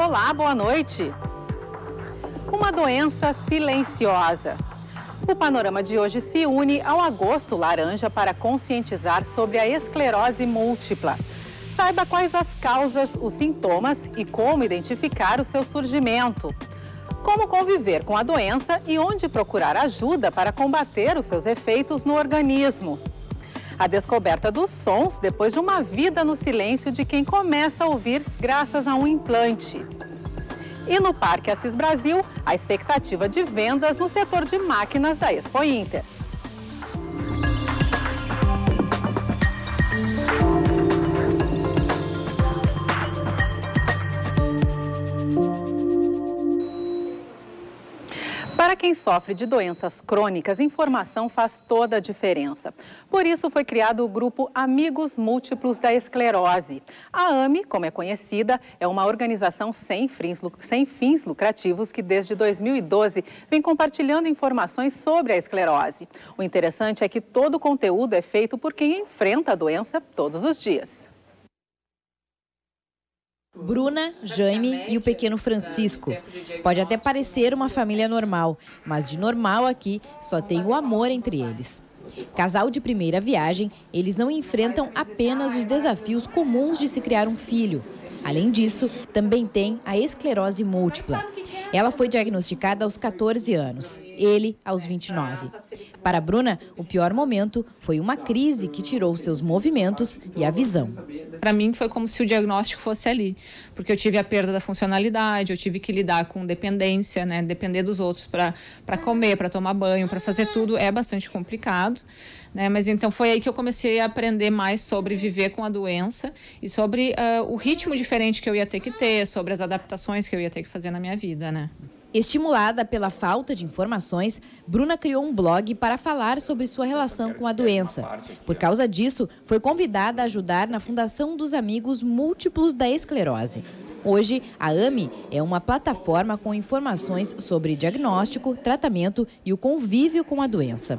Olá, boa noite. Uma doença silenciosa. O panorama de hoje se une ao Agosto Laranja para conscientizar sobre a esclerose múltipla. Saiba quais as causas, os sintomas e como identificar o seu surgimento. Como conviver com a doença e onde procurar ajuda para combater os seus efeitos no organismo. A descoberta dos sons depois de uma vida no silêncio de quem começa a ouvir graças a um implante. E no Parque Assis Brasil, a expectativa de vendas no setor de máquinas da Expo Inter. Para quem sofre de doenças crônicas, informação faz toda a diferença. Por isso foi criado o grupo Amigos Múltiplos da Esclerose. A AME, como é conhecida, é uma organização sem fins lucrativos que desde 2012 vem compartilhando informações sobre a esclerose. O interessante é que todo o conteúdo é feito por quem enfrenta a doença todos os dias. Bruna, Jaime e o pequeno Francisco. Pode até parecer uma família normal, mas de normal aqui só tem o amor entre eles. Casal de primeira viagem, eles não enfrentam apenas os desafios comuns de se criar um filho. Além disso, também tem a esclerose múltipla. Ela foi diagnosticada aos 14 anos, ele aos 29. Para a Bruna, o pior momento foi uma crise que tirou seus movimentos e a visão. Para mim foi como se o diagnóstico fosse ali, porque eu tive a perda da funcionalidade, eu tive que lidar com dependência, né? Depender dos outros para comer, para tomar banho, para fazer tudo é bastante complicado. Né? Mas então foi aí que eu comecei a aprender mais sobre viver com a doença e sobre o ritmo diferente que eu ia ter que ter, sobre as adaptações que eu ia ter que fazer na minha vida, né? Estimulada pela falta de informações, Bruna criou um blog para falar sobre sua relação com a doença. Por causa disso, foi convidada a ajudar na fundação dos Amigos Múltiplos da Esclerose. Hoje, a AME é uma plataforma com informações sobre diagnóstico, tratamento e o convívio com a doença.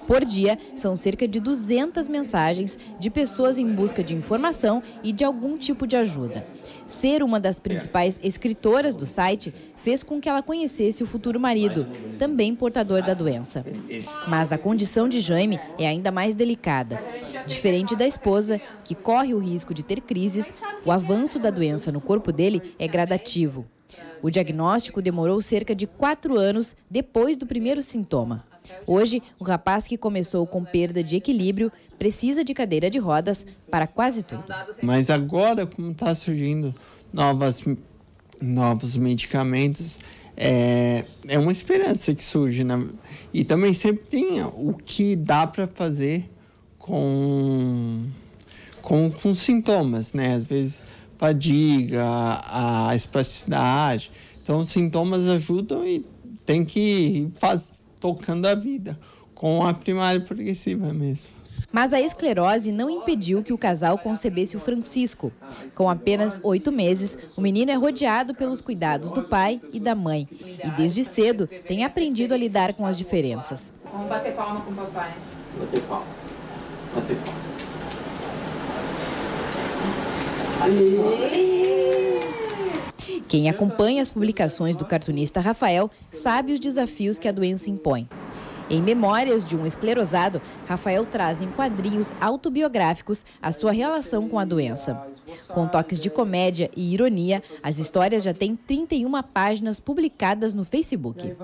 Por dia, são cerca de 200 mensagens de pessoas em busca de informação e de algum tipo de ajuda. Ser uma das principais escritoras do site fez com que ela conhecesse o futuro marido, também portador da doença. Mas a condição de Jaime é ainda mais delicada. Diferente da esposa, que corre o risco de ter crises, o avanço da doença no corpo dele é gradativo. O diagnóstico demorou cerca de 4 anos depois do primeiro sintoma. Hoje, o rapaz que começou com perda de equilíbrio precisa de cadeira de rodas para quase tudo. Mas agora, como está surgindo novos medicamentos, é uma esperança que surge, né? E também sempre tem o que dá para fazer com sintomas, né? Às vezes fadiga, a espasticidade. Então, os sintomas ajudam e tem que ir tocando a vida com a primária progressiva mesmo. Mas a esclerose não impediu que o casal concebesse o Francisco. Com apenas 8 meses, o menino é rodeado pelos cuidados do pai e da mãe. E desde cedo tem aprendido a lidar com as diferenças. Vamos bater palma com o papai. Bater palma. Bater palma. Quem acompanha as publicações do cartunista Rafael sabe os desafios que a doença impõe. Em Memórias de um Esclerosado, Rafael traz em quadrinhos autobiográficos a sua relação com a doença. Com toques de comédia e ironia, as histórias já têm 31 páginas publicadas no Facebook.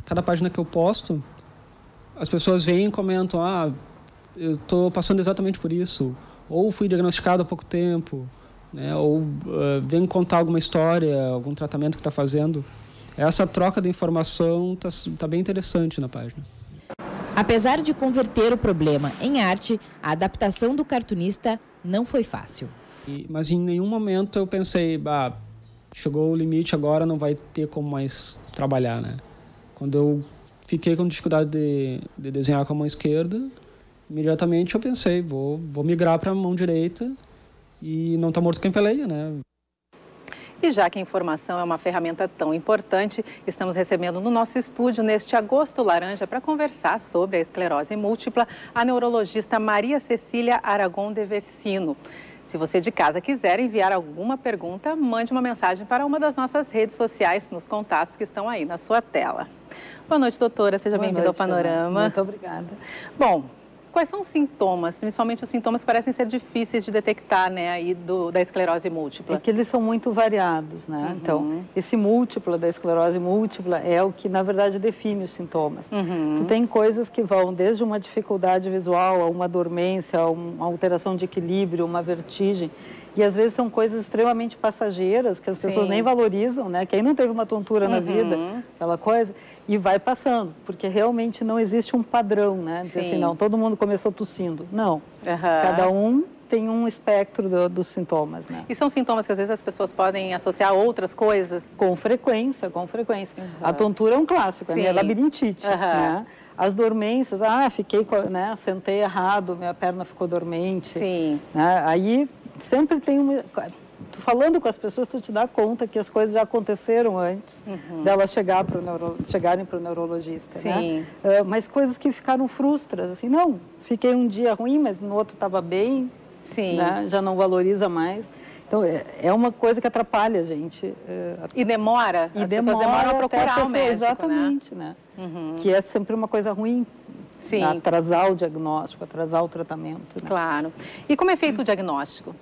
Cada página que eu posto, as pessoas vêm e comentam: eu estou passando exatamente por isso, ou fui diagnosticado há pouco tempo, né? Ou vem contar alguma história, algum tratamento que está fazendo. Essa troca de informação tá bem interessante na página. Apesar de converter o problema em arte, a adaptação do cartunista não foi fácil. Mas em nenhum momento eu pensei, chegou o limite, agora não vai ter como mais trabalhar, né? Quando eu fiquei com dificuldade de desenhar com a mão esquerda, imediatamente eu pensei, vou migrar para a mão direita e não tá morto quem peleia, né? E já que a informação é uma ferramenta tão importante, estamos recebendo no nosso estúdio, neste Agosto Laranja, para conversar sobre a esclerose múltipla, a neurologista Maria Cecília Aragon de Vecino. Se você de casa quiser enviar alguma pergunta, mande uma mensagem para uma das nossas redes sociais, nos contatos que estão aí na sua tela. Boa noite, doutora. Seja bem-vinda ao Panorama. Muito obrigada. Bom, quais são os sintomas? Principalmente os sintomas que parecem ser difíceis de detectar, né, aí da esclerose múltipla. É que eles são muito variados, né? Então, esse múltipla da esclerose múltipla é o que, na verdade, define os sintomas. Tu tem coisas que vão desde uma dificuldade visual, a uma dormência, a uma alteração de equilíbrio, uma vertigem. E às vezes são coisas extremamente passageiras, que as pessoas nem valorizam, né? Quem não teve uma tontura na vida, aquela coisa, e vai passando, porque realmente não existe um padrão, né? Dizer assim, não, todo mundo começou tossindo. Não, cada um tem um espectro dos sintomas, né? E são sintomas que às vezes as pessoas podem associar a outras coisas? Com frequência, com frequência. A tontura é um clássico, é a labirintite, né? As dormências, fiquei, né? Sentei errado, minha perna ficou dormente. Sim. Né? Aí sempre tem uma... Tu falando com as pessoas, tu te dá conta que as coisas já aconteceram antes delas chegarem para o neurologista, né? Mas coisas que ficaram frustras, assim, não, fiquei um dia ruim, mas no outro estava bem, né? Já não valoriza mais. Então, é uma coisa que atrapalha a gente. E demora? As pessoas demoram a procurar o médico, exatamente, né? Que é sempre uma coisa ruim. Sim. Atrasar o diagnóstico, atrasar o tratamento. Né? Claro. E como é feito o diagnóstico?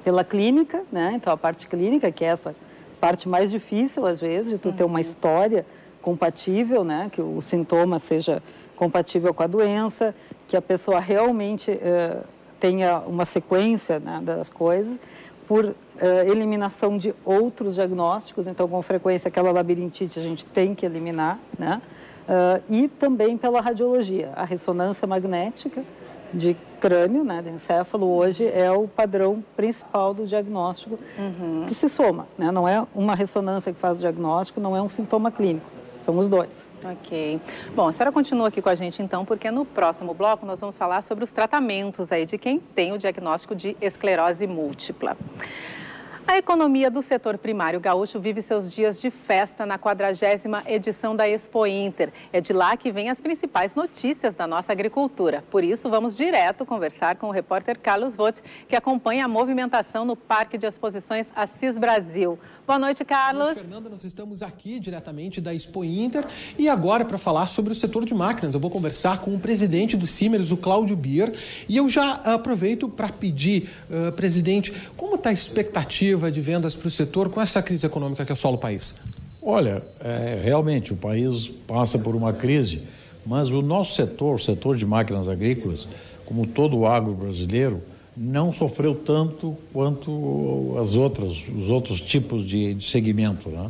Pela clínica, né? Então, a parte clínica, que é essa parte mais difícil, às vezes, de tu ter uma história compatível, né? Que o sintoma seja compatível com a doença, que a pessoa realmente tenha uma sequência, né, das coisas, por eliminação de outros diagnósticos. Então, com frequência, aquela labirintite a gente tem que eliminar, né? E também pela radiologia. A ressonância magnética de crânio, né, de encéfalo, hoje é o padrão principal do diagnóstico que se soma, né? Não é uma ressonância que faz o diagnóstico, não é um sintoma clínico, são os dois. Ok. Bom, a senhora continua aqui com a gente então, porque no próximo bloco nós vamos falar sobre os tratamentos aí de quem tem o diagnóstico de esclerose múltipla. A economia do setor primário gaúcho vive seus dias de festa na 40ª edição da Expo Inter. É de lá que vêm as principais notícias da nossa agricultura. Por isso, vamos direto conversar com o repórter Carlos Vogt, que acompanha a movimentação no Parque de Exposições Assis Brasil. Boa noite, Carlos. Boa noite, Fernanda. Nós estamos aqui diretamente da Expo Inter e agora para falar sobre o setor de máquinas. Eu vou conversar com o presidente do Simers, o Cláudio Bier, e eu já aproveito para pedir, presidente, como está a expectativa de vendas para o setor com essa crise econômica que assola o país? Olha, realmente o país passa por uma crise, mas o nosso setor, o setor de máquinas agrícolas, como todo o agro brasileiro, não sofreu tanto quanto os outros tipos de segmento, né?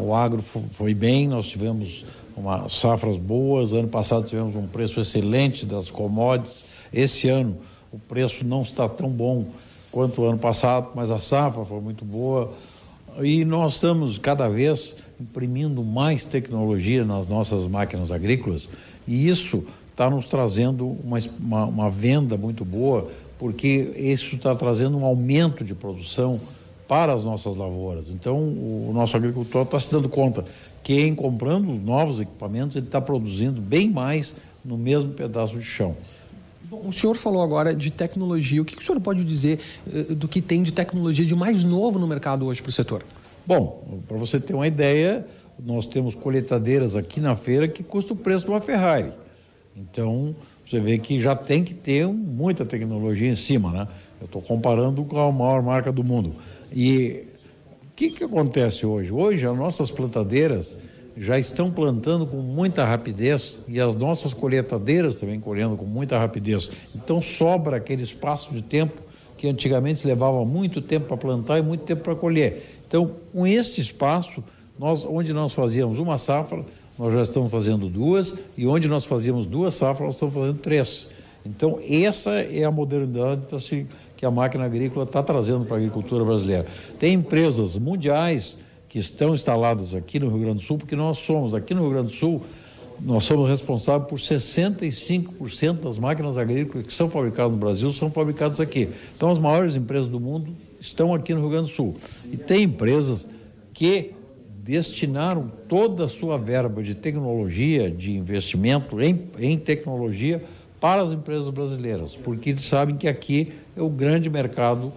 O agro foi bem, nós tivemos safras boas, ano passado tivemos um preço excelente das commodities, esse ano o preço não está tão bom quanto o ano passado, mas a safra foi muito boa e nós estamos cada vez imprimindo mais tecnologia nas nossas máquinas agrícolas e isso está nos trazendo uma venda muito boa, porque isso está trazendo um aumento de produção para as nossas lavouras. Então, o nosso agricultor está se dando conta que em comprando os novos equipamentos, ele está produzindo bem mais no mesmo pedaço de chão. Bom, o senhor falou agora de tecnologia. O que o senhor pode dizer do que tem de tecnologia de mais novo no mercado hoje para o setor? Bom, para você ter uma ideia, nós temos colheitadeiras aqui na feira que custam o preço de uma Ferrari. Então, você vê que já tem que ter muita tecnologia em cima, né? Eu estou comparando com a maior marca do mundo. E o que acontece hoje? Hoje, as nossas plantadeiras já estão plantando com muita rapidez e as nossas colheitadeiras também colhendo com muita rapidez. Então, sobra aquele espaço de tempo que antigamente levava muito tempo para plantar e muito tempo para colher. Então, com esse espaço, onde nós fazíamos uma safra, nós já estamos fazendo 2, e onde nós fazíamos 2 safras, nós estamos fazendo 3. Então, essa é a modernidade que a máquina agrícola está trazendo para a agricultura brasileira. Tem empresas mundiais que estão instaladas aqui no Rio Grande do Sul, porque aqui no Rio Grande do Sul, nós somos responsáveis por 65% das máquinas agrícolas que são fabricadas no Brasil, são fabricadas aqui. Então, as maiores empresas do mundo estão aqui no Rio Grande do Sul. E tem empresas que destinaram toda a sua verba de tecnologia, de investimento em tecnologia para as empresas brasileiras, porque eles sabem que aqui é o grande mercado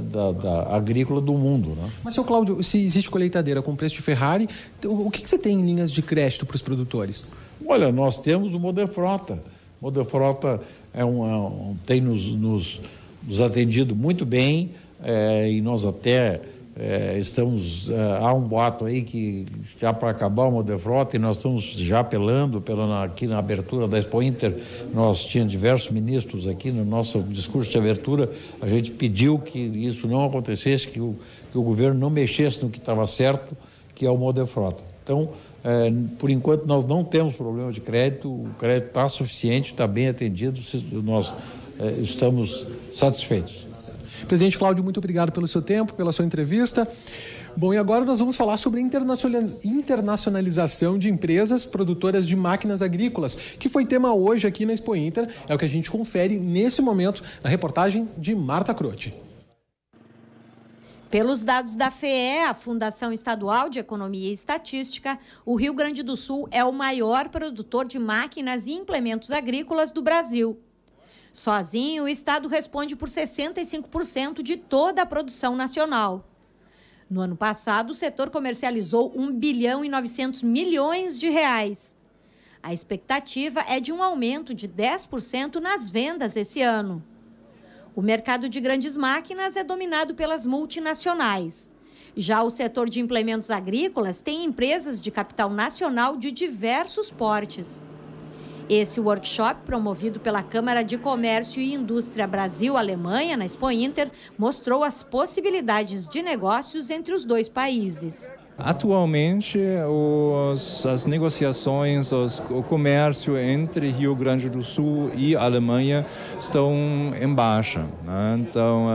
da agrícola do mundo, né? Mas, seu Cláudio, se existe colheitadeira com preço de Ferrari, o que você tem em linhas de crédito para os produtores? Olha, nós temos o Moderfrota. O Moderfrota tem nos atendido muito bem, e nós até estamos... há um boato aí que já para acabar o Moderfrota, e nós estamos já apelando aqui na abertura da Expo Inter. Nós tínhamos diversos ministros aqui no nosso discurso de abertura. A gente pediu que isso não acontecesse, que o governo não mexesse no que estava certo, que é o Moderfrota. Então, por enquanto, nós não temos problema de crédito, o crédito está suficiente, está bem atendido, nós estamos satisfeitos. Presidente Cláudio, muito obrigado pelo seu tempo, pela sua entrevista. Bom, e agora nós vamos falar sobre a internacionalização de empresas produtoras de máquinas agrícolas, que foi tema hoje aqui na Expo Inter. É o que a gente confere nesse momento na reportagem de Marta Croce. Pelos dados da FEE, a Fundação Estadual de Economia e Estatística, o Rio Grande do Sul é o maior produtor de máquinas e implementos agrícolas do Brasil. Sozinho, o estado responde por 65% de toda a produção nacional. No ano passado, o setor comercializou 1 bilhão e 900 milhões de reais. A expectativa é de um aumento de 10% nas vendas esse ano. O mercado de grandes máquinas é dominado pelas multinacionais. Já o setor de implementos agrícolas tem empresas de capital nacional de diversos portes. Esse workshop, promovido pela Câmara de Comércio e Indústria Brasil-Alemanha, na Expo Inter, mostrou as possibilidades de negócios entre os dois países. Atualmente, as negociações, o comércio entre Rio Grande do Sul e Alemanha estão em baixa, né? Então,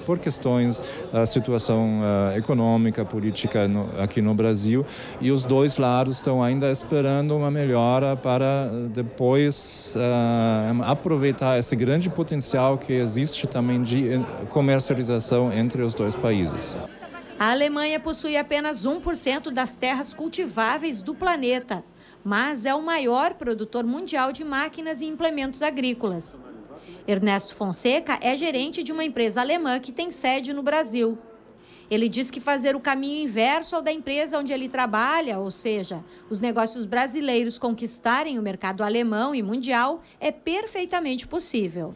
por questões da situação econômica, política aqui no Brasil, e os dois lados estão ainda esperando uma melhora para depois aproveitar esse grande potencial que existe também de comercialização entre os dois países. A Alemanha possui apenas 1% das terras cultiváveis do planeta, mas é o maior produtor mundial de máquinas e implementos agrícolas. Ernesto Fonseca é gerente de uma empresa alemã que tem sede no Brasil. Ele diz que fazer o caminho inverso ao da empresa onde ele trabalha, ou seja, os negócios brasileiros conquistarem o mercado alemão e mundial, é perfeitamente possível.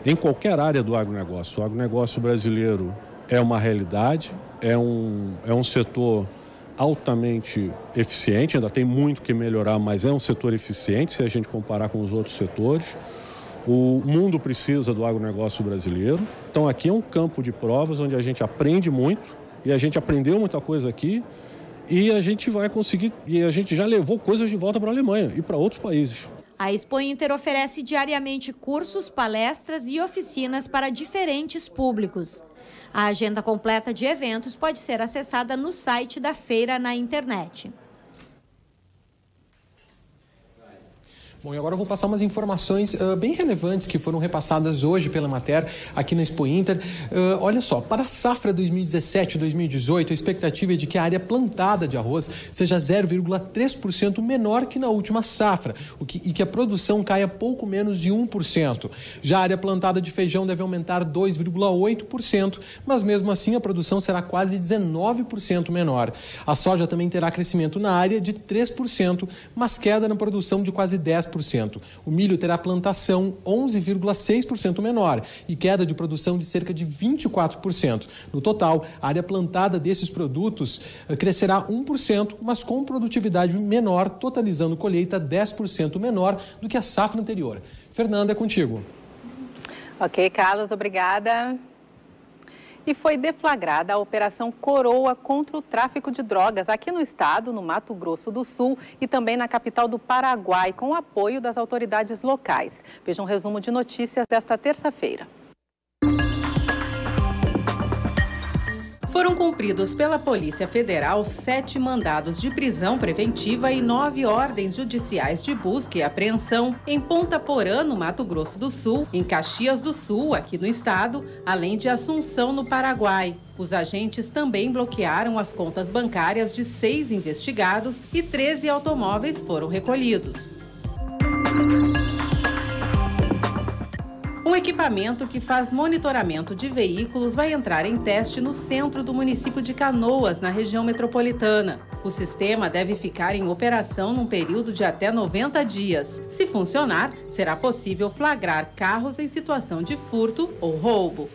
Em qualquer área do agronegócio, o agronegócio brasileiro é uma realidade, é um setor altamente eficiente, ainda tem muito que melhorar, mas é um setor eficiente se a gente comparar com os outros setores. O mundo precisa do agronegócio brasileiro. Então aqui é um campo de provas onde a gente aprende muito, e a gente aprendeu muita coisa aqui, e a gente vai conseguir, e a gente já levou coisas de volta para a Alemanha e para outros países. A Expo Inter oferece diariamente cursos, palestras e oficinas para diferentes públicos. A agenda completa de eventos pode ser acessada no site da feira na internet. Bom, e agora eu vou passar umas informações bem relevantes que foram repassadas hoje pela Emater aqui na Expo Inter. Olha só, para a safra 2017-2018, a expectativa é de que a área plantada de arroz seja 0,3% menor que na última safra, e que a produção caia pouco menos de 1%. Já a área plantada de feijão deve aumentar 2,8%, mas mesmo assim a produção será quase 19% menor. A soja também terá crescimento na área de 3%, mas queda na produção de quase 10%. O milho terá plantação 11,6% menor e queda de produção de cerca de 24%. No total, a área plantada desses produtos crescerá 1%, mas com produtividade menor, totalizando colheita 10% menor do que a safra anterior. Fernanda, é contigo. Ok, Carlos, obrigada. E foi deflagrada a Operação Coroa contra o tráfico de drogas aqui no estado, no Mato Grosso do Sul e também na capital do Paraguai, com o apoio das autoridades locais. Veja um resumo de notícias desta terça-feira. Foram cumpridos pela Polícia Federal 7 mandados de prisão preventiva e 9 ordens judiciais de busca e apreensão em Ponta Porã, no Mato Grosso do Sul, em Caxias do Sul, aqui no estado, além de Assunção, no Paraguai. Os agentes também bloquearam as contas bancárias de 6 investigados e 13 automóveis foram recolhidos. Um equipamento que faz monitoramento de veículos vai entrar em teste no centro do município de Canoas, na região metropolitana. O sistema deve ficar em operação num período de até 90 dias. Se funcionar, será possível flagrar carros em situação de furto ou roubo.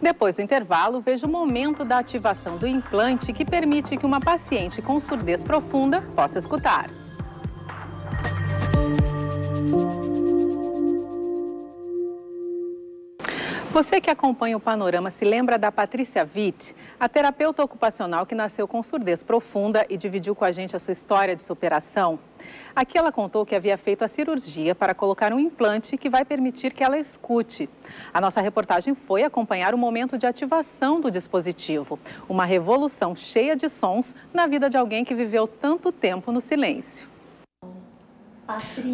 Depois do intervalo, veja o momento da ativação do implante que permite que uma paciente com surdez profunda possa escutar. Você que acompanha o Panorama se lembra da Patrícia Witt, a terapeuta ocupacional que nasceu com surdez profunda e dividiu com a gente a sua história de superação? Aqui ela contou que havia feito a cirurgia para colocar um implante que vai permitir que ela escute. A nossa reportagem foi acompanhar o momento de ativação do dispositivo. Uma revolução cheia de sons na vida de alguém que viveu tanto tempo no silêncio.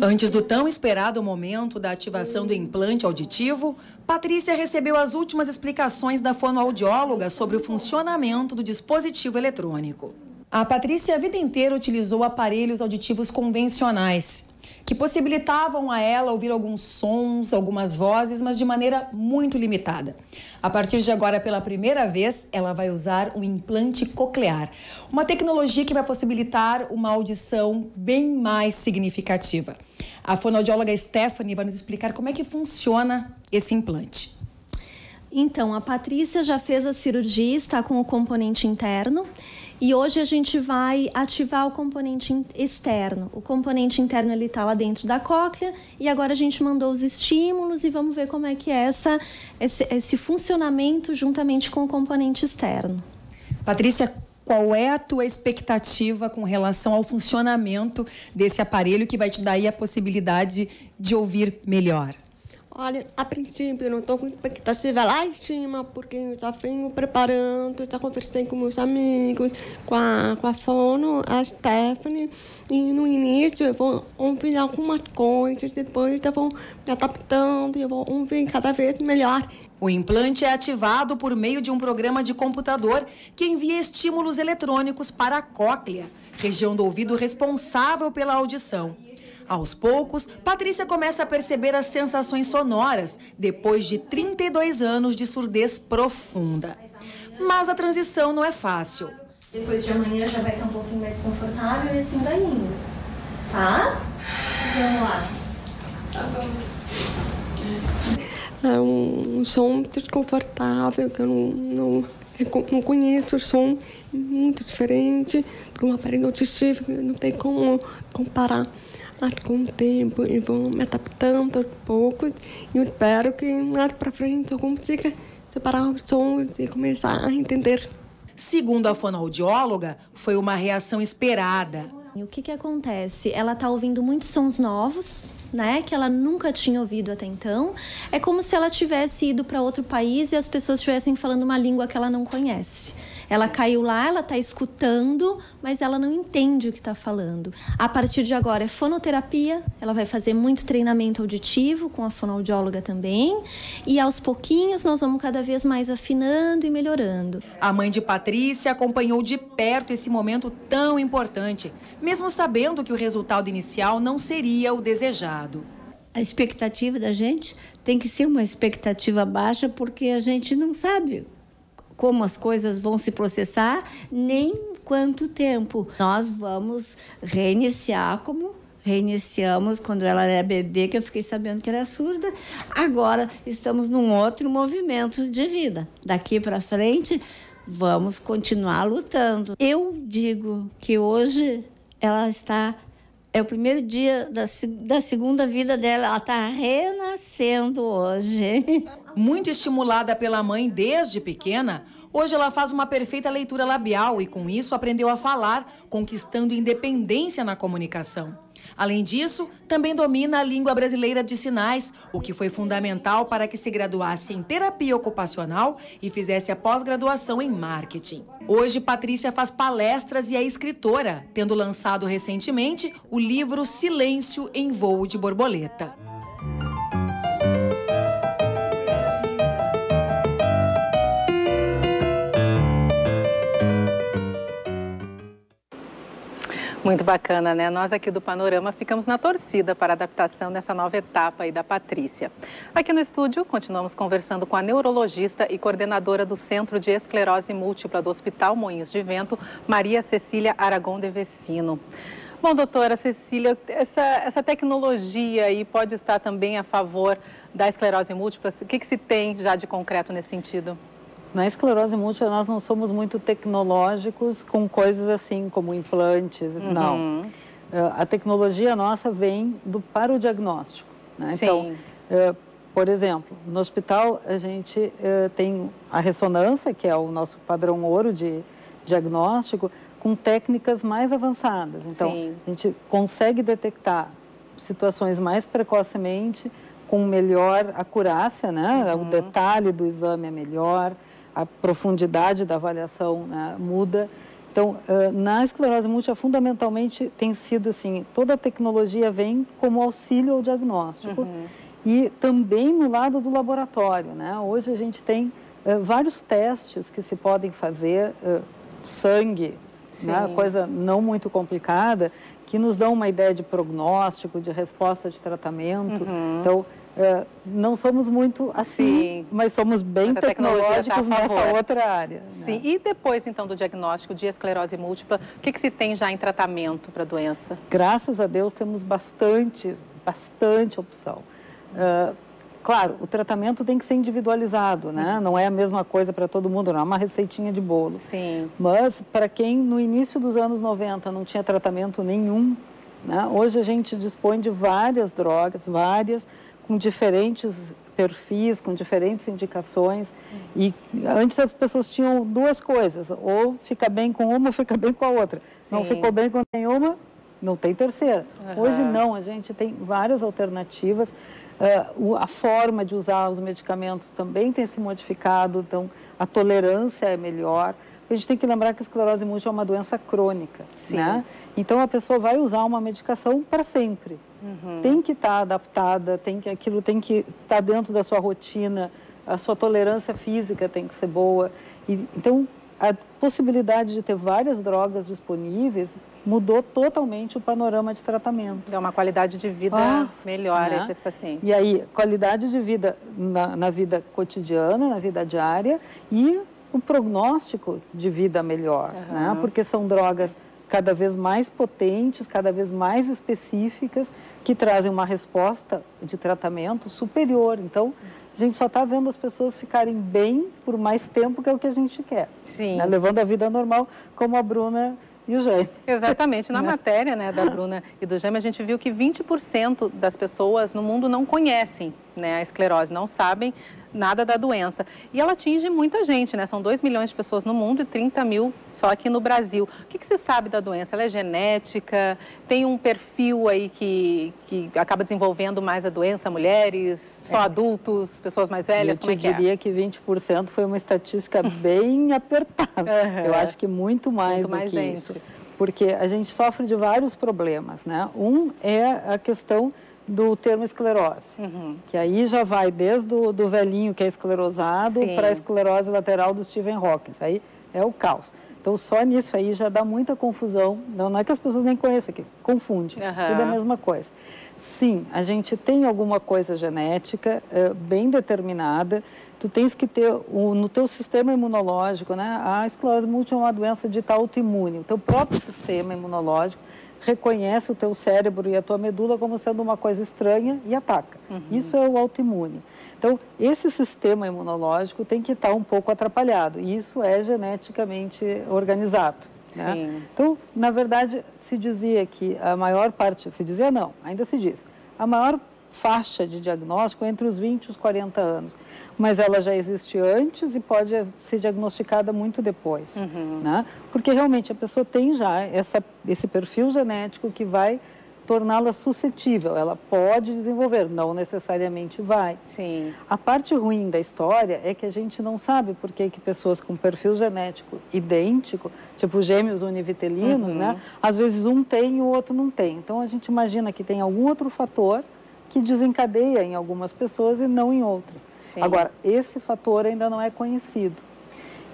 Antes do tão esperado momento da ativação do implante auditivo, Patrícia recebeu as últimas explicações da fonoaudióloga sobre o funcionamento do dispositivo eletrônico. A Patrícia a vida inteira utilizou aparelhos auditivos convencionais, que possibilitavam a ela ouvir alguns sons, algumas vozes, mas de maneira muito limitada. A partir de agora, pela primeira vez, ela vai usar o implante coclear, uma tecnologia que vai possibilitar uma audição bem mais significativa. A fonoaudióloga Stephanie vai nos explicar como é que funciona esse implante. Então, a Patrícia já fez a cirurgia, está com o componente interno. E hoje a gente vai ativar o componente externo. O componente interno ele está lá dentro da cóclea e agora a gente mandou os estímulos e vamos ver como é que é esse funcionamento juntamente com o componente externo. Patrícia, qual é a tua expectativa com relação ao funcionamento desse aparelho que vai te dar aí a possibilidade de ouvir melhor? Olha, a princípio eu não estou com expectativa lá em cima, porque eu já venho preparando, já conversei com meus amigos, com a fono, a Stephanie, e no início eu vou ouvir algumas coisas, depois eu vou me adaptando e eu vou ouvir cada vez melhor. O implante é ativado por meio de um programa de computador que envia estímulos eletrônicos para a cóclea, região do ouvido responsável pela audição. Aos poucos, Patrícia começa a perceber as sensações sonoras depois de 32 anos de surdez profunda. Mas a transição não é fácil. Depois de amanhã já vai estar um pouquinho mais confortável e assim vai indo. Tá? Vamos lá. Tá bom. É um som desconfortável, que eu não conheço, o som muito diferente de um aparelho auditivo, que não tem como comparar. Mas com o tempo eu vou me adaptando aos poucos e eu espero que mais para frente eu consiga separar os sons e começar a entender. Segundo a fonoaudióloga, foi uma reação esperada. E o que acontece? Ela está ouvindo muitos sons novos, né? Que ela nunca tinha ouvido até então. É como se ela tivesse ido para outro país e as pessoas estivessem falando uma língua que ela não conhece. Ela caiu lá, ela está escutando, mas ela não entende o que está falando. A partir de agora é fonoterapia, ela vai fazer muito treinamento auditivo com a fonoaudióloga também. E aos pouquinhos nós vamos cada vez mais afinando e melhorando. A mãe de Patrícia acompanhou de perto esse momento tão importante, mesmo sabendo que o resultado inicial não seria o desejado. A expectativa da gente tem que ser uma expectativa baixa, porque a gente não sabe como as coisas vão se processar, nem quanto tempo. Nós vamos reiniciar como reiniciamos quando ela era bebê, que eu fiquei sabendo que era surda. Agora estamos num outro movimento de vida. Daqui para frente, vamos continuar lutando. Eu digo que hoje ela está... É o primeiro dia da segunda vida dela. Ela está renascendo hoje. Muito estimulada pela mãe desde pequena, hoje ela faz uma perfeita leitura labial e, com isso, aprendeu a falar, conquistando independência na comunicação. Além disso, também domina a língua brasileira de sinais, o que foi fundamental para que se graduasse em terapia ocupacional e fizesse a pós-graduação em marketing. Hoje, Patrícia faz palestras e é escritora, tendo lançado recentemente o livro Silêncio em Voo de Borboleta. Muito bacana, né? Nós aqui do Panorama ficamos na torcida para a adaptação dessa nova etapa aí da Patrícia. Aqui no estúdio, continuamos conversando com a neurologista e coordenadora do Centro de Esclerose Múltipla do Hospital Moinhos de Vento, Maria Cecília Aragon de Vecino. Bom, doutora Cecília, essa tecnologia aí pode estar também a favor da esclerose múltipla? O que se tem já de concreto nesse sentido? Na esclerose múltipla, nós não somos muito tecnológicos com coisas assim, como implantes, não. A tecnologia nossa vem para o diagnóstico, né? Então, por exemplo, no hospital a gente tem a ressonância, que é o nosso padrão ouro de diagnóstico, com técnicas mais avançadas. Então, a gente consegue detectar situações mais precocemente, com melhor acurácia, né? O detalhe do exame é melhor, a profundidade da avaliação, né, muda. Então, na esclerose múltipla, fundamentalmente, tem sido assim, toda a tecnologia vem como auxílio ao diagnóstico e também no lado do laboratório, né? Hoje a gente tem vários testes que se podem fazer, sangue, né, coisa não muito complicada, que nos dão uma ideia de prognóstico, de resposta de tratamento. Então, não somos muito assim, mas somos bem tecnológicos nessa outra área. Sim, né? E depois, então, do diagnóstico de esclerose múltipla, o que se tem já em tratamento para a doença? Graças a Deus, temos bastante opção. Claro, o tratamento tem que ser individualizado, né? Não é a mesma coisa para todo mundo, não é uma receitinha de bolo. Sim. Mas, para quem no início dos anos 90 não tinha tratamento nenhum, né? Hoje a gente dispõe de várias drogas, com diferentes perfis, com diferentes indicações. E antes as pessoas tinham duas coisas, ou fica bem com uma ou fica bem com a outra. Não ficou bem com nenhuma, não tem terceira. Hoje não, a gente tem várias alternativas. A forma de usar os medicamentos também tem se modificado, então a tolerância é melhor. A gente tem que lembrar que a esclerose múltipla é uma doença crônica, né? Então a pessoa vai usar uma medicação para sempre. Tem que estar adaptada, aquilo tem que estar dentro da sua rotina, a sua tolerância física tem que ser boa. Então a possibilidade de ter várias drogas disponíveis mudou totalmente o panorama de tratamento. Dá uma qualidade de vida melhor para esse paciente. E aí, qualidade de vida na vida cotidiana, na vida diária, e o prognóstico de vida melhor, né? Porque são drogas cada vez mais potentes, cada vez mais específicas, que trazem uma resposta de tratamento superior. Então, a gente só está vendo as pessoas ficarem bem por mais tempo, que é o que a gente quer. Né? Levando a vida normal, como a Bruna e o Jaime. Exatamente. Na matéria, né, da Bruna e do Jaime, a gente viu que 20% das pessoas no mundo não conhecem, né, a esclerose, não sabem nada da doença. E ela atinge muita gente, né? São 2 milhões de pessoas no mundo e 30 mil só aqui no Brasil. O que se sabe da doença? Ela é genética? Tem um perfil aí que acaba desenvolvendo mais a doença? Mulheres? Só adultos? Pessoas mais velhas? Como é que é? Eu diria que 20% foi uma estatística bem apertada. Eu acho que muito mais do que isso. Porque a gente sofre de vários problemas, né? Um é a questão do termo esclerose, que aí já vai desde do velhinho que é esclerosado para a esclerose lateral do Stephen Hawking. Aí é o caos. Então, só nisso aí já dá muita confusão. Não é que as pessoas nem conheçam aqui, confunde. Tudo é a mesma coisa. Sim, a gente tem alguma coisa genética bem determinada. Tu tens que ter no teu sistema imunológico, né? A esclerose múltipla é uma doença dita autoimune. O teu próprio sistema imunológico reconhece o teu cérebro e a tua medula como sendo uma coisa estranha e ataca. Isso é o autoimune. Então, esse sistema imunológico tem que estar um pouco atrapalhado. E isso é geneticamente organizado. Né? Então, na verdade, se dizia que a maior parte... Se dizia não, ainda se diz. A maior faixa de diagnóstico é entre os 20 e os 40 anos. Mas ela já existe antes e pode ser diagnosticada muito depois. Né? Porque realmente a pessoa tem já esse perfil genético que vai torná-la suscetível. Ela pode desenvolver, não necessariamente vai. A parte ruim da história é que a gente não sabe por que pessoas com perfil genético idêntico, tipo gêmeos univitelinos, né? Às vezes um tem e o outro não tem. Então a gente imagina que tem algum outro fator que desencadeia em algumas pessoas e não em outras. Agora, esse fator ainda não é conhecido.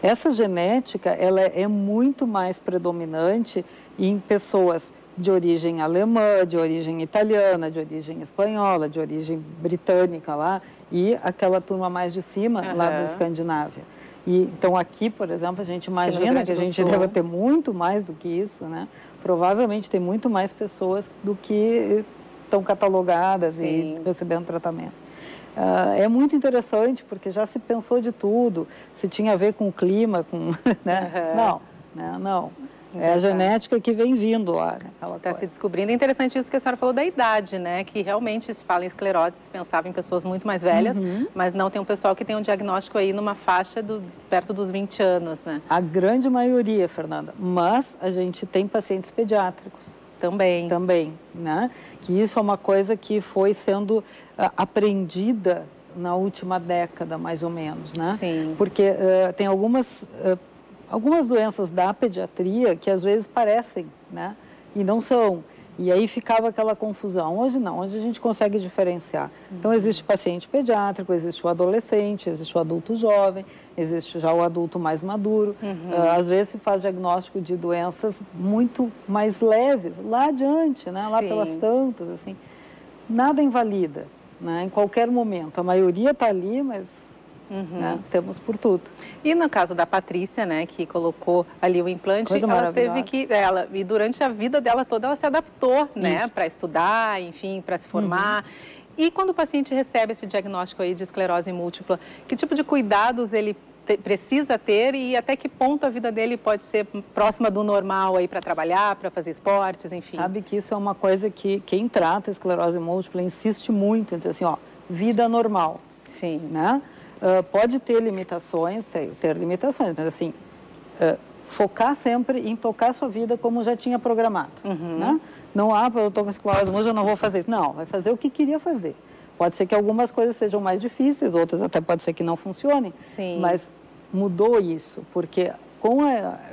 Essa genética, ela é muito mais predominante em pessoas de origem alemã, de origem italiana, de origem espanhola, de origem britânica lá, e aquela turma mais de cima, lá da Escandinávia. E, então, aqui, por exemplo, a gente imagina que a gente deve ter muito mais do que isso, né? Provavelmente tem muito mais pessoas do que estão catalogadas e recebendo tratamento. É muito interessante, porque já se pensou de tudo, se tinha a ver com o clima, com... né? Não, né? Não. É a genética que vem vindo lá. Está se descobrindo. É interessante isso que a senhora falou da idade, né? Que realmente se fala em esclerose, se pensava em pessoas muito mais velhas, mas não, tem um pessoal que tem um diagnóstico aí numa faixa perto dos 20 anos, né? A grande maioria, Fernanda. Mas a gente tem pacientes pediátricos. Também. Também, né? Que isso é uma coisa que foi sendo aprendida na última década, mais ou menos, né? Sim. Porque tem algumas doenças da pediatria que às vezes parecem, né? E não são. E aí ficava aquela confusão. Hoje não, hoje a gente consegue diferenciar. Então existe o paciente pediátrico, existe o adolescente, existe o adulto jovem, existe já o adulto mais maduro. Às vezes se faz diagnóstico de doenças muito mais leves, lá adiante, né? Lá pelas tantas, assim. Nada invalida, né? Em qualquer momento. A maioria está ali, mas... né? Temos por tudo. E no caso da Patrícia, né, que colocou ali o implante, ela teve que, e durante a vida dela toda ela se adaptou, né, para estudar, enfim, para se formar. E quando o paciente recebe esse diagnóstico aí de esclerose múltipla, que tipo de cuidados ele precisa ter e até que ponto a vida dele pode ser próxima do normal aí para trabalhar, para fazer esportes, enfim? Sabe que isso é uma coisa que quem trata a esclerose múltipla insiste muito em dizer assim, ó, vida normal. Sim. Né? Pode ter limitações, ter limitações, mas assim, focar sempre em tocar a sua vida como já tinha programado. Né? Não, eu estou com esclerose múltipla, eu não vou fazer isso. Não, vai fazer o que queria fazer. Pode ser que algumas coisas sejam mais difíceis, outras até pode ser que não funcionem. Sim. Mas mudou isso, porque com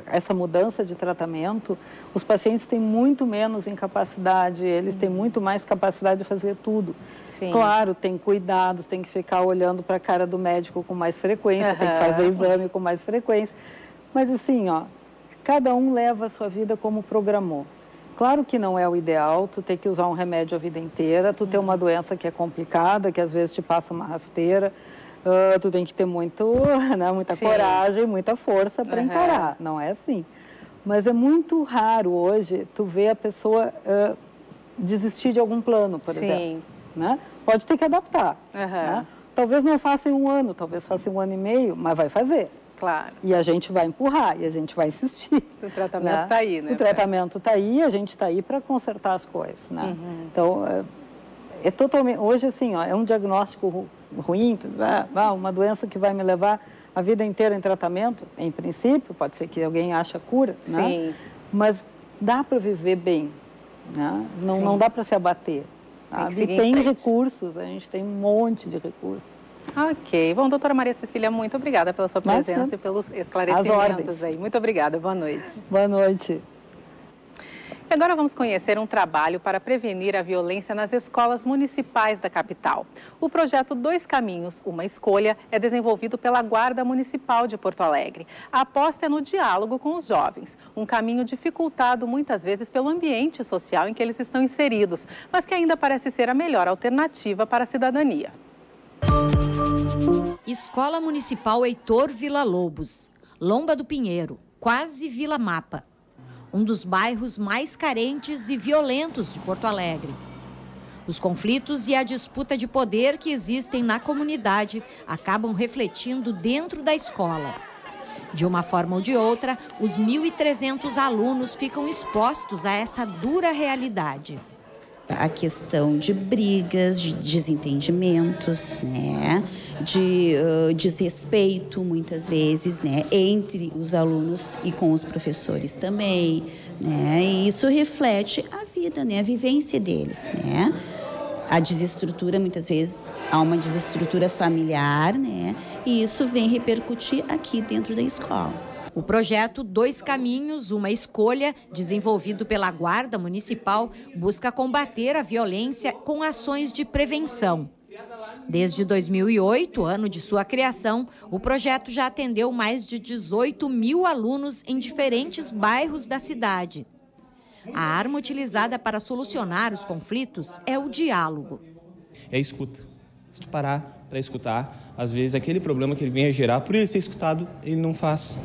essa mudança de tratamento, os pacientes têm muito menos incapacidade, eles têm muito mais capacidade de fazer tudo. Sim. Claro, tem cuidados, tem que ficar olhando para a cara do médico com mais frequência, tem que fazer exame com mais frequência. Mas assim, ó, cada um leva a sua vida como programou. Claro que não é o ideal, tu ter que usar um remédio a vida inteira, tu ter uma doença que é complicada, que às vezes te passa uma rasteira, tu tem que ter muita coragem, muita força para encarar, não é assim. Mas é muito raro hoje tu ver a pessoa desistir de algum plano, por exemplo. Né? Pode ter que adaptar. Né? Talvez não faça em 1 ano, talvez faça em 1 ano e meio, mas vai fazer. Claro. E a gente vai empurrar, e a gente vai insistir. O tratamento está aí, né? O tratamento está aí, a gente está aí para consertar as coisas, né? Então, é totalmente... Hoje, assim, ó, é um diagnóstico ruim, uma doença que vai me levar a vida inteira em tratamento, em princípio, pode ser que alguém ache a cura, né? Sim. Mas dá para viver bem, né? Não dá para se abater. E tem recursos, a gente tem um monte de recursos. Ok. Bom, doutora Maria Cecília, muito obrigada pela sua presença e pelos esclarecimentos aí. Muito obrigada. Boa noite. Boa noite. E agora vamos conhecer um trabalho para prevenir a violência nas escolas municipais da capital. O projeto 2 Caminhos, Uma Escolha é desenvolvido pela Guarda Municipal de Porto Alegre. A aposta é no diálogo com os jovens, um caminho dificultado muitas vezes pelo ambiente social em que eles estão inseridos, mas que ainda parece ser a melhor alternativa para a cidadania. Escola Municipal Heitor Villa-Lobos, Lomba do Pinheiro, quase Vila Mapa. Um dos bairros mais carentes e violentos de Porto Alegre. Os conflitos e a disputa de poder que existem na comunidade acabam refletindo dentro da escola. De uma forma ou de outra, os 1.300 alunos ficam expostos a essa dura realidade. A questão de brigas, de desentendimentos, né? De desrespeito, muitas vezes, né? Entre os alunos e com os professores também, né? E isso reflete a vida, né? A vivência deles, né? A desestrutura, muitas vezes, há uma desestrutura familiar, né? E isso vem repercutir aqui dentro da escola. O projeto 2 Caminhos, Uma Escolha, desenvolvido pela Guarda Municipal, busca combater a violência com ações de prevenção. Desde 2008, ano de sua criação, o projeto já atendeu mais de 18 mil alunos em diferentes bairros da cidade. A arma utilizada para solucionar os conflitos é o diálogo. É a escuta. Se tu parar para escutar, às vezes aquele problema que ele vem a gerar, por ele ser escutado, ele não faz.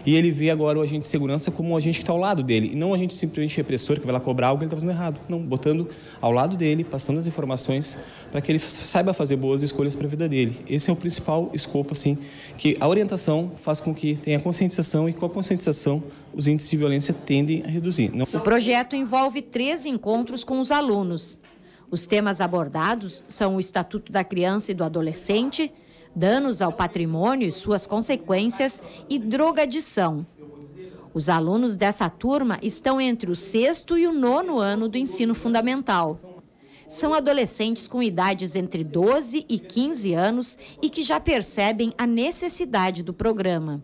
E ele vê agora o agente de segurança como o agente que está ao lado dele, e não o agente simplesmente repressor que vai lá cobrar algo que ele está fazendo errado. Não, botando ao lado dele, passando as informações para que ele saiba fazer boas escolhas para a vida dele. Esse é o principal escopo, assim, que a orientação faz com que tenha conscientização, e com a conscientização os índices de violência tendem a reduzir. O projeto envolve 3 encontros com os alunos. Os temas abordados são o Estatuto da Criança e do Adolescente, danos ao patrimônio e suas consequências e drogadição. Os alunos dessa turma estão entre o 6º e o 9º ano do ensino fundamental. São adolescentes com idades entre 12 e 15 anos e que já percebem a necessidade do programa.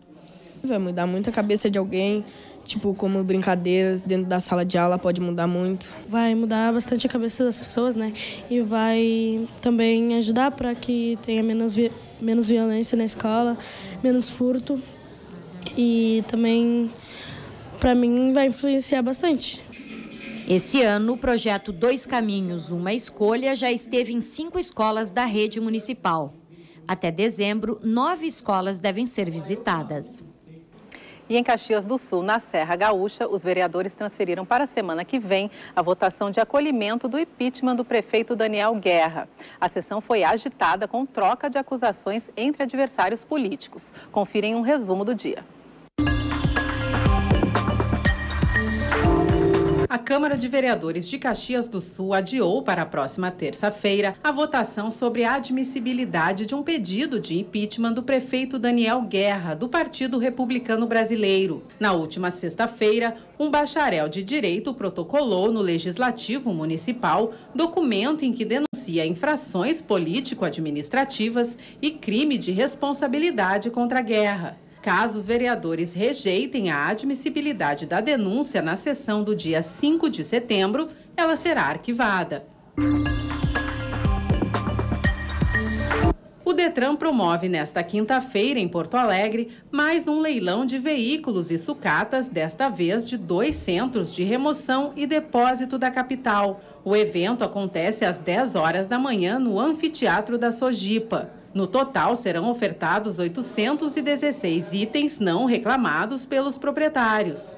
Vai mudar muito a cabeça de alguém, tipo, como brincadeiras dentro da sala de aula pode mudar muito. Vai mudar bastante a cabeça das pessoas, né? E vai também ajudar para que tenha menos violência na escola, menos furto. E também, para mim, vai influenciar bastante. Esse ano, o projeto 2 Caminhos, Uma Escolha já esteve em 5 escolas da rede municipal. Até dezembro, 9 escolas devem ser visitadas. E em Caxias do Sul, na Serra Gaúcha, os vereadores transferiram para a semana que vem a votação de acolhimento do impeachment do prefeito Daniel Guerra. A sessão foi agitada com troca de acusações entre adversários políticos. Confirem um resumo do dia. A Câmara de Vereadores de Caxias do Sul adiou para a próxima terça-feira a votação sobre a admissibilidade de um pedido de impeachment do prefeito Daniel Guerra, do Partido Republicano Brasileiro. Na última sexta-feira, um bacharel de Direito protocolou no Legislativo Municipal documento em que denuncia infrações político-administrativas e crime de responsabilidade contra Guerra. Caso os vereadores rejeitem a admissibilidade da denúncia na sessão do dia 5 de setembro, ela será arquivada. O Detran promove nesta quinta-feira, em Porto Alegre, mais um leilão de veículos e sucatas, desta vez de 2 centros de remoção e depósito da capital. O evento acontece às 10 horas da manhã no Anfiteatro da Sojipa. No total, serão ofertados 816 itens não reclamados pelos proprietários.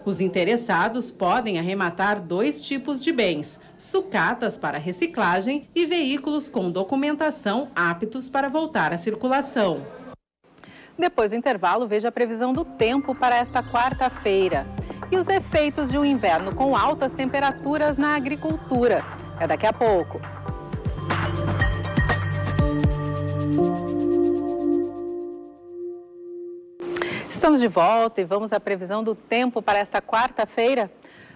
Os interessados podem arrematar 2 tipos de bens: sucatas para reciclagem e veículos com documentação aptos para voltar à circulação. Depois do intervalo, veja a previsão do tempo para esta quarta-feira e os efeitos de um inverno com altas temperaturas na agricultura. É daqui a pouco. Estamos de volta e vamos à previsão do tempo para esta quarta-feira.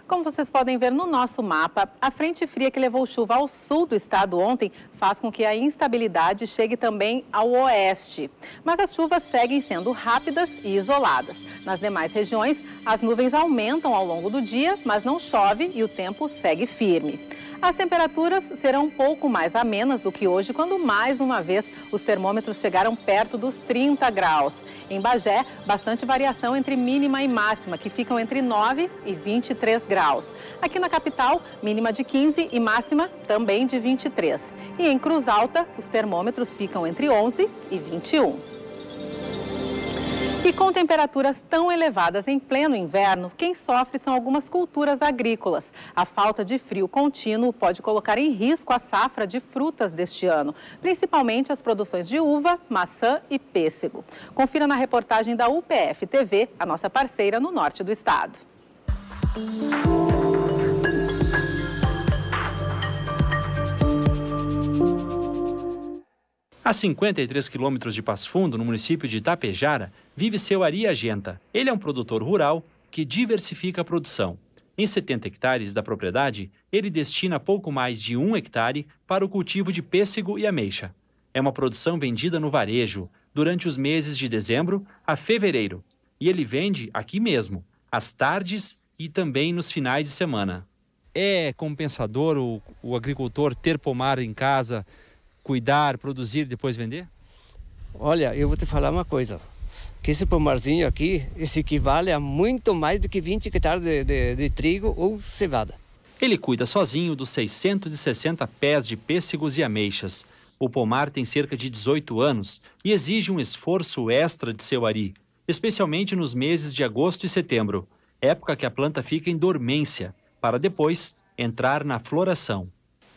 Como vocês podem ver no nosso mapa, a frente fria que levou chuva ao sul do estado ontem faz com que a instabilidade chegue também ao oeste. Mas as chuvas seguem sendo rápidas e isoladas. Nas demais regiões, as nuvens aumentam ao longo do dia, mas não chove e o tempo segue firme. As temperaturas serão um pouco mais amenas do que hoje, quando mais uma vez os termômetros chegaram perto dos 30 graus. Em Bagé, bastante variação entre mínima e máxima, que ficam entre 9 e 23 graus. Aqui na capital, mínima de 15 e máxima também de 23. E em Cruz Alta, os termômetros ficam entre 11 e 21. E com temperaturas tão elevadas em pleno inverno, quem sofre são algumas culturas agrícolas. A falta de frio contínuo pode colocar em risco a safra de frutas deste ano, principalmente as produções de uva, maçã e pêssego. Confira na reportagem da UPF TV, a nossa parceira no norte do estado. A 53 quilômetros de Passo Fundo, no município de Itapejara, vive seu Ari Agenta. Ele é um produtor rural que diversifica a produção. Em 70 hectares da propriedade, ele destina pouco mais de 1 hectare para o cultivo de pêssego e ameixa. É uma produção vendida no varejo, durante os meses de dezembro a fevereiro. E ele vende aqui mesmo, às tardes e também nos finais de semana. É compensador o agricultor ter pomar em casa, cuidar, produzir e depois vender? Olha, eu vou te falar uma coisa. que esse pomarzinho aqui, esse equivale a muito mais do que 20 hectares de trigo ou cevada. Ele cuida sozinho dos 660 pés de pêssegos e ameixas. O pomar tem cerca de 18 anos e exige um esforço extra de seu Ari, especialmente nos meses de agosto e setembro, época que a planta fica em dormência, para depois entrar na floração.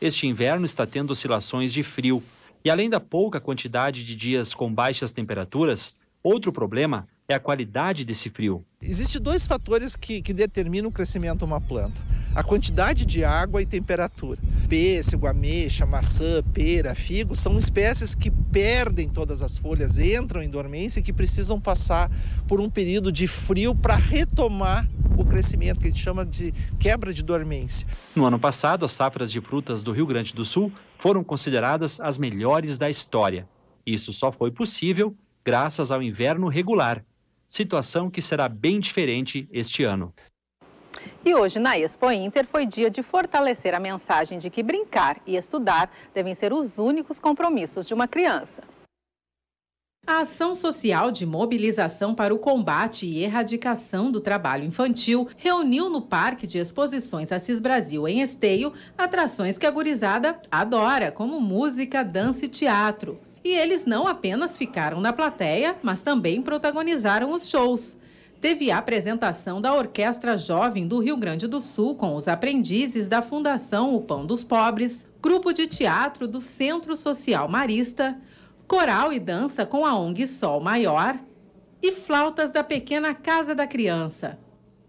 Este inverno está tendo oscilações de frio e, além da pouca quantidade de dias com baixas temperaturas, outro problema é a qualidade desse frio. Existem dois fatores que determinam o crescimento de uma planta: a quantidade de água e temperatura. Pêssego, ameixa, maçã, pera, figo são espécies que perdem todas as folhas, entram em dormência e que precisam passar por um período de frio para retomar o crescimento, que a gente chama de quebra de dormência. No ano passado, as safras de frutas do Rio Grande do Sul foram consideradas as melhores da história. Isso só foi possível graças ao inverno regular, situação que será bem diferente este ano. E hoje, na Expo Inter, foi dia de fortalecer a mensagem de que brincar e estudar devem ser os únicos compromissos de uma criança. A ação social de mobilização para o combate e erradicação do trabalho infantil reuniu no Parque de Exposições Assis Brasil, em Esteio, atrações que a gurizada adora, como música, dança e teatro. E eles não apenas ficaram na plateia, mas também protagonizaram os shows. Teve a apresentação da Orquestra Jovem do Rio Grande do Sul com os aprendizes da Fundação O Pão dos Pobres, grupo de teatro do Centro Social Marista, coral e dança com a ONG Sol Maior e flautas da pequena Casa da Criança.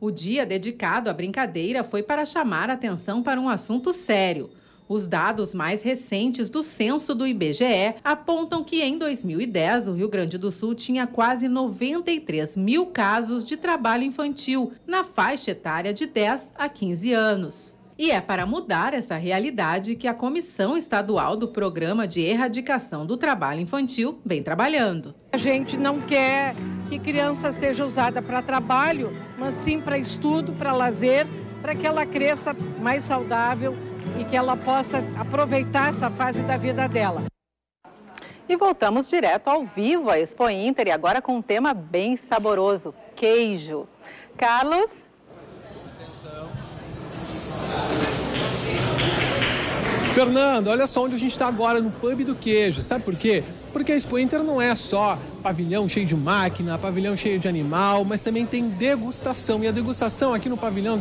O dia dedicado à brincadeira foi para chamar a atenção para um assunto sério. Os dados mais recentes do censo do IBGE apontam que em 2010 o Rio Grande do Sul tinha quase 93 mil casos de trabalho infantil na faixa etária de 10 a 15 anos. E é para mudar essa realidade que a Comissão Estadual do Programa de Erradicação do Trabalho Infantil vem trabalhando. A gente não quer que criança seja usada para trabalho, mas sim para estudo, para lazer, para que ela cresça mais saudável e que ela possa aproveitar essa fase da vida dela. E voltamos direto ao vivo à Expo Inter e agora com um tema bem saboroso, queijo. Carlos? Fernando, olha só onde a gente está agora, no Pub do Queijo. Sabe por quê? Porque a Expo Inter não é só pavilhão cheio de máquina, pavilhão cheio de animal, mas também tem degustação. E a degustação aqui no pavilhão,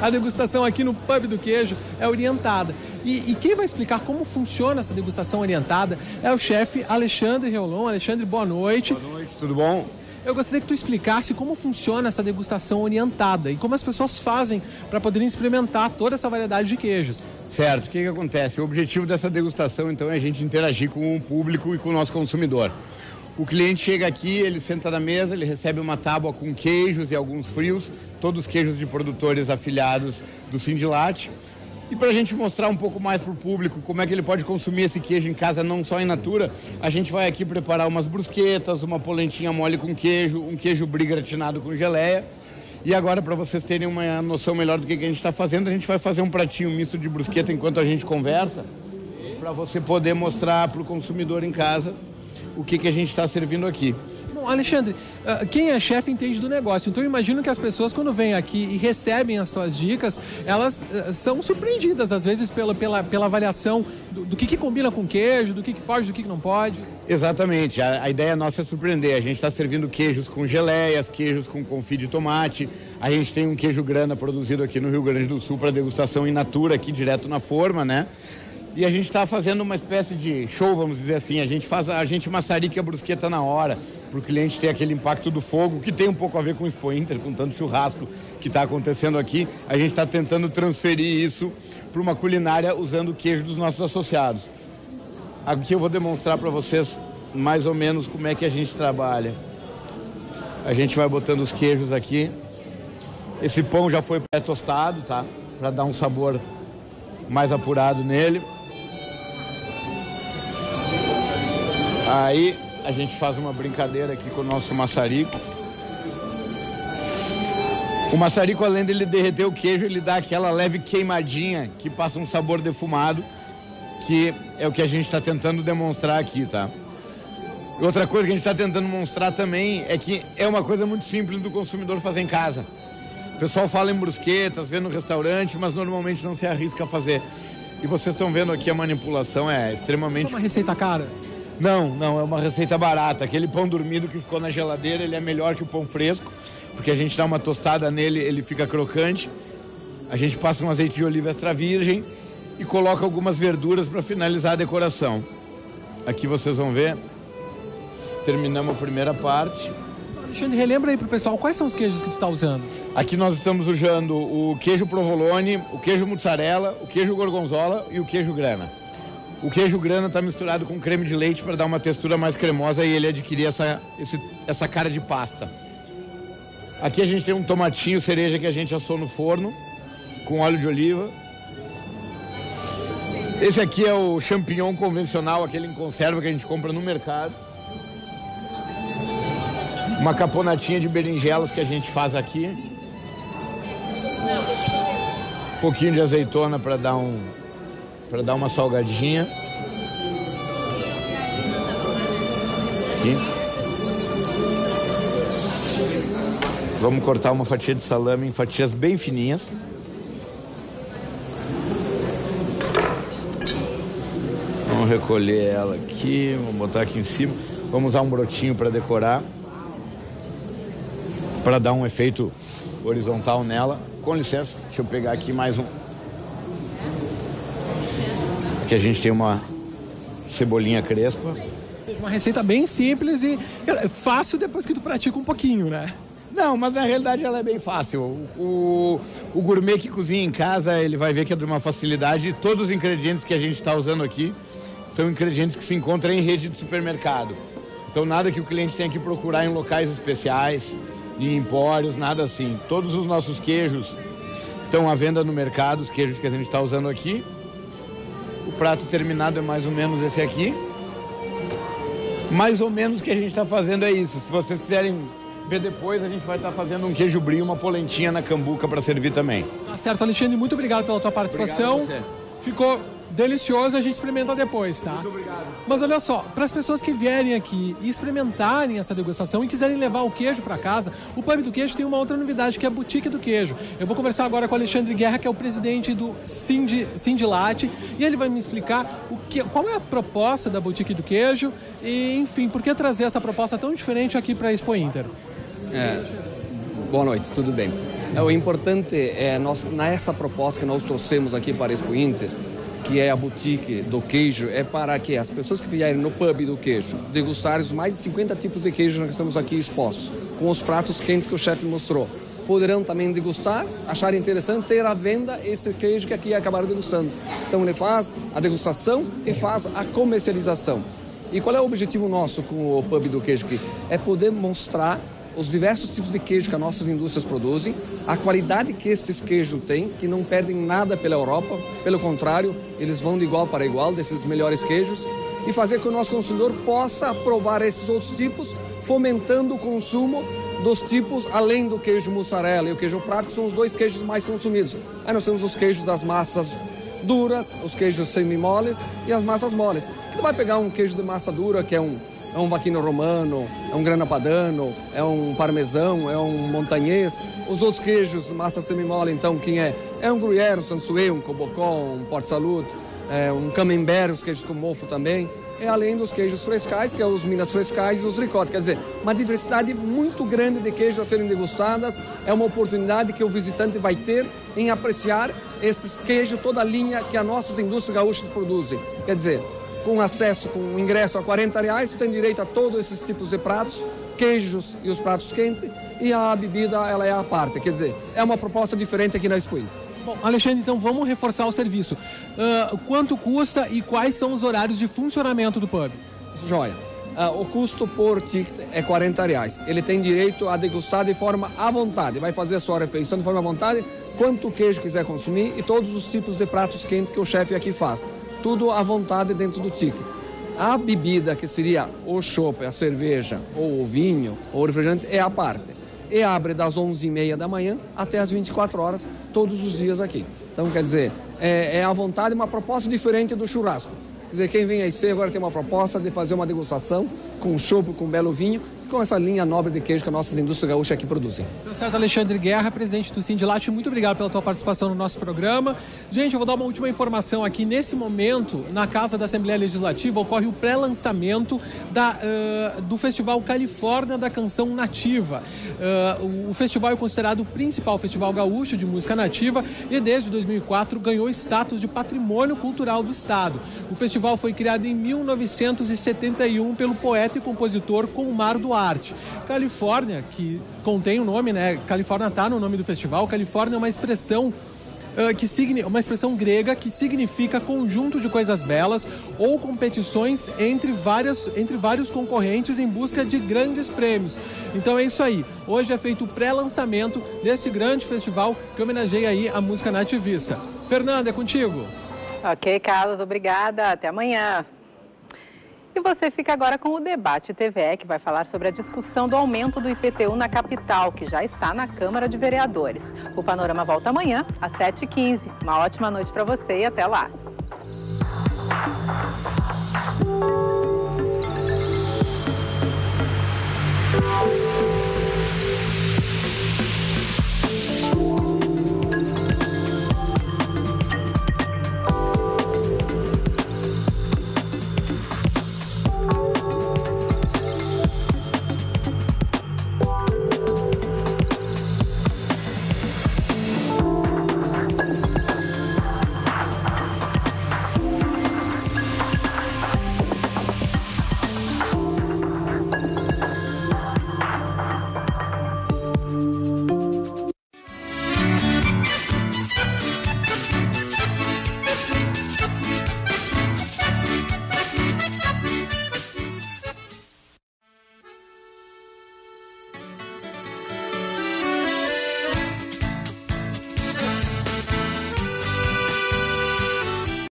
a degustação aqui no Pub do Queijo é orientada. E quem vai explicar como funciona essa degustação orientada é o chefe Alexandre Reolon. Alexandre, boa noite. Boa noite, tudo bom? Eu gostaria que tu explicasse como funciona essa degustação orientada e como as pessoas fazem para poderem experimentar toda essa variedade de queijos. Certo, o que acontece? O objetivo dessa degustação, então, é a gente interagir com o público e com o nosso consumidor. O cliente chega aqui, ele senta na mesa, ele recebe uma tábua com queijos e alguns frios, todos queijos de produtores afiliados do Sindilate. E para a gente mostrar um pouco mais para o público como é que ele pode consumir esse queijo em casa, não só in natura, a gente vai aqui preparar umas brusquetas, uma polentinha mole com queijo, um queijo brie gratinado com geleia. E agora, para vocês terem uma noção melhor do que a gente está fazendo, a gente vai fazer um pratinho misto de brusqueta enquanto a gente conversa, para você poder mostrar para o consumidor em casa o que a gente está servindo aqui. Bom, Alexandre, quem é chefe entende do negócio, então eu imagino que as pessoas quando vêm aqui e recebem as tuas dicas, elas são surpreendidas às vezes pela avaliação do que combina com queijo, do que pode, do que não pode. Exatamente, a ideia nossa é surpreender. A gente está servindo queijos com geleias, queijos com confit de tomate, a gente tem um queijo grana produzido aqui no Rio Grande do Sul para degustação in natura, aqui direto na forma, né? E a gente está fazendo uma espécie de show, vamos dizer assim, a gente maçarica a brusqueta na hora, para o cliente ter aquele impacto do fogo, que tem um pouco a ver com o Expo Inter, com tanto churrasco que está acontecendo aqui. A gente está tentando transferir isso para uma culinária usando o queijo dos nossos associados. Aqui eu vou demonstrar para vocês mais ou menos como é que a gente trabalha. A gente vai botando os queijos aqui. Esse pão já foi pré-tostado, tá? Para dar um sabor mais apurado nele. Aí a gente faz uma brincadeira aqui com o nosso maçarico. O maçarico, além dele derreter o queijo, ele dá aquela leve queimadinha que passa um sabor defumado, que é o que a gente está tentando demonstrar aqui, tá? Outra coisa que a gente está tentando mostrar também é que é uma coisa muito simples do consumidor fazer em casa. O pessoal fala em brusquetas, vê no restaurante, mas normalmente não se arrisca a fazer. E vocês estão vendo aqui a manipulação é extremamente... É uma receita cara? Não, é uma receita barata. Aquele pão dormido que ficou na geladeira, ele é melhor que o pão fresco, porque a gente dá uma tostada nele, ele fica crocante. A gente passa um azeite de oliva extra virgem e coloca algumas verduras para finalizar a decoração. Aqui vocês vão ver, terminamos a primeira parte. Alexandre, relembra aí pro pessoal, quais são os queijos que tu tá usando? Aqui nós estamos usando o queijo provolone, o queijo mussarela, o queijo gorgonzola e o queijo grana. O queijo grana está misturado com creme de leite para dar uma textura mais cremosa e ele adquirir essa cara de pasta. Aqui a gente tem um tomatinho cereja que a gente assou no forno, com óleo de oliva. Esse aqui é o champignon convencional, aquele em conserva que a gente compra no mercado. Uma caponatinha de berinjelas que a gente faz aqui. Um pouquinho de azeitona para dar uma salgadinha. Aqui. Vamos cortar uma fatia de salame em fatias bem fininhas. Vamos recolher ela aqui, vamos botar aqui em cima. Vamos usar um brotinho para decorar, para dar um efeito horizontal nela. Com licença, deixa eu pegar aqui mais um. Aqui a gente tem uma cebolinha crespa. Ou seja, uma receita bem simples e fácil depois que tu pratica um pouquinho, né? Não, mas na realidade ela é bem fácil. O gourmet que cozinha em casa, ele vai ver que é de uma facilidade. E todos os ingredientes que a gente está usando aqui são ingredientes que se encontram em rede de supermercado. Então nada que o cliente tenha que procurar em locais especiais, em empórios, nada assim. Todos os nossos queijos estão à venda no mercado, os queijos que a gente está usando aqui. O prato terminado é mais ou menos esse aqui. Mais ou menos o que a gente está fazendo é isso. Se vocês quiserem ver depois, a gente vai estar fazendo um queijo brie, uma polentinha na cambuca para servir também. Tá certo, Alexandre, muito obrigado pela tua participação. Ficou delicioso, a gente experimenta depois, tá? Muito obrigado. Mas olha só, para as pessoas que vierem aqui e experimentarem essa degustação e quiserem levar o queijo para casa, o Pub do Queijo tem uma outra novidade, que é a Boutique do Queijo. Eu vou conversar agora com o Alexandre Guerra, que é o presidente do Sindilate, e ele vai me explicar qual é a proposta da Boutique do Queijo e, enfim, por que trazer essa proposta tão diferente aqui para a Expo Inter. Boa noite, tudo bem. O importante é nessa proposta que nós trouxemos aqui para a Expo Inter, que é a Boutique do Queijo, é para que as pessoas que vierem no Pub do Queijo degustarem os mais de 50 tipos de queijo que estamos aqui expostos, com os pratos quentes que o chefe mostrou. Poderão também degustar, achar interessante ter à venda esse queijo que aqui acabaram degustando. Então ele faz a degustação e faz a comercialização. E qual é o objetivo nosso com o Pub do Queijo aqui? É poder mostrar os diversos tipos de queijo que as nossas indústrias produzem, a qualidade que esses queijos têm, que não perdem nada pela Europa, pelo contrário, eles vão de igual para igual desses melhores queijos, e fazer com que o nosso consumidor possa provar esses outros tipos, fomentando o consumo dos tipos além do queijo mussarela e o queijo prato, que são os dois queijos mais consumidos. Aí nós temos os queijos das massas duras, os queijos semi-moles e as massas moles. Tu vai pegar um queijo de massa dura, que é um vacchino romano, é um grana padano, é um parmesão, é um montagnês. Os outros queijos de massa semimole, então, quem é? É um gruyère, um sansuê, um cobocon, um port salut, um camembert, os queijos com mofo também. Além dos queijos frescais, que é os minas frescais e os ricotta. Quer dizer, uma diversidade muito grande de queijos a serem degustadas. É uma oportunidade que o visitante vai ter em apreciar esses queijos, toda a linha que as nossas indústrias gaúchas produzem. Quer dizer, com acesso, com ingresso a R$40, tu tem direito a todos esses tipos de pratos, queijos e os pratos quentes, e a bebida, ela é à parte. Quer dizer, é uma proposta diferente aqui na Expo Inter. Bom, Alexandre, então vamos reforçar o serviço. Quanto custa e quais são os horários de funcionamento do pub? Joia. O custo por ticket é R$40. Ele tem direito a degustar de forma à vontade. Vai fazer a sua refeição de forma à vontade, quanto queijo quiser consumir e todos os tipos de pratos quentes que o chefe aqui faz. Tudo à vontade dentro do ticket. A bebida, que seria o chopp, a cerveja, ou o vinho, ou o refrigerante, é à parte. E abre das 11h30 da manhã até as 24 horas, todos os dias aqui. Então, quer dizer, é à vontade, uma proposta diferente do churrasco. dizer, quem vem aí cedo agora tem uma proposta de fazer uma degustação com chopp, com belo vinho, com essa linha nobre de queijo que as nossas indústrias gaúchas aqui produzem. Então, certo, Alexandre Guerra, presidente do Sindilate, muito obrigado pela tua participação no nosso programa. Gente, eu vou dar uma última informação aqui. Nesse momento, na Casa da Assembleia Legislativa, ocorre o pré-lançamento do Festival Califórnia da Canção Nativa. O festival é considerado o principal festival gaúcho de música nativa e desde 2004 ganhou status de patrimônio cultural do estado. O festival foi criado em 1971 pelo poeta e compositor Comar Duarte. Califórnia, que contém o nome, né? Califórnia está no nome do festival. Califórnia é uma expressão uma expressão grega que significa conjunto de coisas belas ou competições entre vários concorrentes em busca de grandes prêmios. Então é isso aí. Hoje é feito o pré-lançamento desse grande festival que homenageia aí a música nativista. Fernanda, é contigo. Ok, Carlos, obrigada. Até amanhã. E você fica agora com o Debate TVE, que vai falar sobre a discussão do aumento do IPTU na capital, que já está na Câmara de Vereadores. O Panorama volta amanhã, às 7h15. Uma ótima noite para você e até lá.